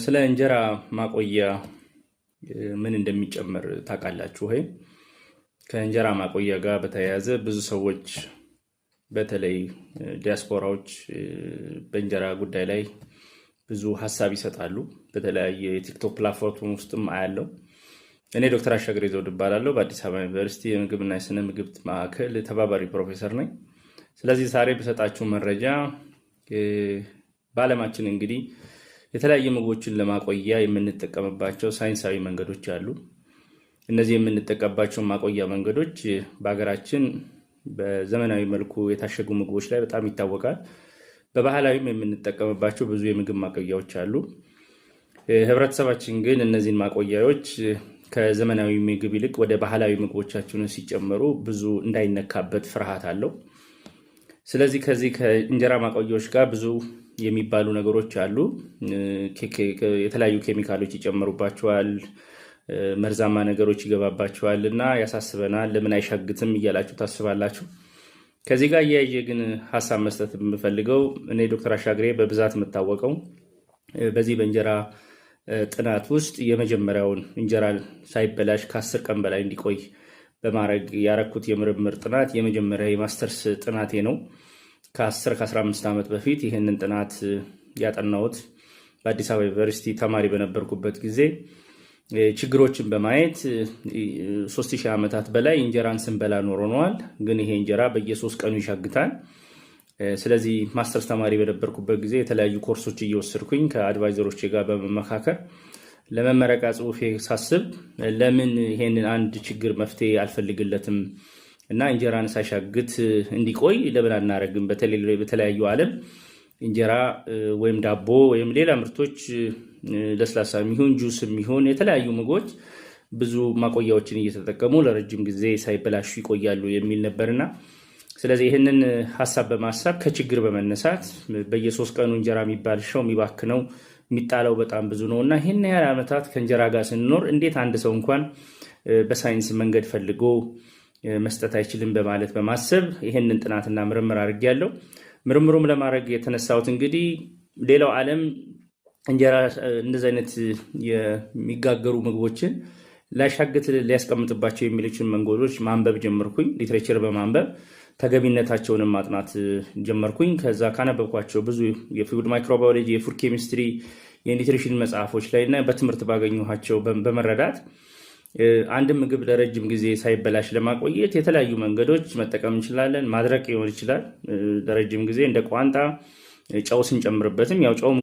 ስለ እንጀራ ማቆያ ምን እንደሚጨመር ታውቃላችሁ ወይ? ከእንጀራ ማቆያ ጋር በተያያዘ ብዙ ሰዎች በተለይ ዲያስፖራዎች በእንጀራ ጉዳይ ላይ ብዙ ሀሳብ ይሰጣሉ። በተለያየ የቲክቶክ ፕላትፎርም ውስጥም አያለው። እኔ ዶክተር አሻግሬ ዘውድ እባላለሁ። በአዲስ አበባ ዩኒቨርሲቲ የምግብና የስነ ምግብ ማዕከል ተባባሪ ፕሮፌሰር ነኝ። ስለዚህ ዛሬ በሰጣችሁ መረጃ በዓለማችን እንግዲህ የተለያየ ምግቦችን ለማቆያ የምንጠቀምባቸው ሳይንሳዊ መንገዶች አሉ። እነዚህ የምንጠቀምባቸው ማቆያ መንገዶች በሀገራችን በዘመናዊ መልኩ የታሸጉ ምግቦች ላይ በጣም ይታወቃል። በባህላዊም የምንጠቀምባቸው ብዙ የምግብ ማቆያዎች አሉ። ህብረተሰባችን ግን እነዚህን ማቆያዎች ከዘመናዊ ምግብ ይልቅ ወደ ባህላዊ ምግቦቻችን ሲጨመሩ ብዙ እንዳይነካበት ፍርሃት አለው። ስለዚህ ከዚህ ከእንጀራ ማቆያዎች ጋር ብዙ የሚባሉ ነገሮች አሉ። የተለያዩ ኬሚካሎች ይጨመሩባቸዋል፣ መርዛማ ነገሮች ይገባባቸዋል እና ያሳስበናል። ለምን አይሻግትም እያላችሁ ታስባላችሁ። ከዚህ ጋር እያየ ግን ሀሳብ መስጠት የምፈልገው እኔ ዶክተር አሻግሬ በብዛት የምታወቀው በዚህ በእንጀራ ጥናት ውስጥ የመጀመሪያውን እንጀራ ሳይበላሽ ከ10 ቀን በላይ እንዲቆይ በማድረግ ያረኩት የምርምር ጥናት የመጀመሪያ የማስተርስ ጥናቴ ነው። ከ15 ዓመት በፊት ይህንን ጥናት ያጠናሁት በአዲስ አበባ ዩኒቨርሲቲ ተማሪ በነበርኩበት ጊዜ ችግሮችን በማየት 3000 ዓመታት በላይ እንጀራን ስንበላ ኖረነዋል። ግን ይሄ እንጀራ በየ3 ቀኑ ይሻግታል። ስለዚህ ማስተርስ ተማሪ በነበርኩበት ጊዜ የተለያዩ ኮርሶች እየወሰድኩኝ ከአድቫይዘሮች ጋር በመመካከር ለመመረቂያ ጽሑፌ ሳስብ ለምን ይሄንን አንድ ችግር መፍትሄ አልፈልግለትም እና እንጀራን ሳይሻግት እንዲቆይ ለምን አናረግም? በተለያዩ ዓለም እንጀራ ወይም ዳቦ ወይም ሌላ ምርቶች ለስላሳ የሚሆን ጁስ የሚሆን የተለያዩ ምግቦች ብዙ ማቆያዎችን እየተጠቀሙ ለረጅም ጊዜ ሳይበላሹ ይቆያሉ የሚል ነበርና ስለዚህ ይህንን ሀሳብ በማሳብ ከችግር በመነሳት በየ3 ቀኑ እንጀራ የሚባልሸው የሚባክነው የሚጣለው በጣም ብዙ ነው እና ይህን ያህል ዓመታት ከእንጀራ ጋር ስንኖር እንዴት አንድ ሰው እንኳን በሳይንስ መንገድ ፈልጎ መስጠት አይችልም በማለት በማሰብ ይህንን ጥናትና ምርምር አድርጌያለሁ። ምርምሩም ለማድረግ የተነሳሁት እንግዲህ ሌላው ዓለም እንጀራ እንደዚህ አይነት የሚጋገሩ ምግቦችን ላይሻግት ሊያስቀምጥባቸው የሚሉትን መንገዶች ማንበብ ጀመርኩኝ። ሊትሬቸር በማንበብ ተገቢነታቸውንም ማጥናት ጀመርኩኝ። ከዛ ካነበብኳቸው ብዙ የፉድ ማይክሮባዮሎጂ፣ የፉድ ኬሚስትሪ፣ የኒትሪሽን መጽሐፎች ላይ እና በትምህርት ባገኘኋቸው በመረዳት አንድ ምግብ ለረጅም ጊዜ ሳይበላሽ ለማቆየት የተለያዩ መንገዶች መጠቀም እንችላለን። ማድረቅ ሊሆን ይችላል ለረጅም ጊዜ እንደ ቋንጣ፣ ጨው ስንጨምርበትም ያው ጨው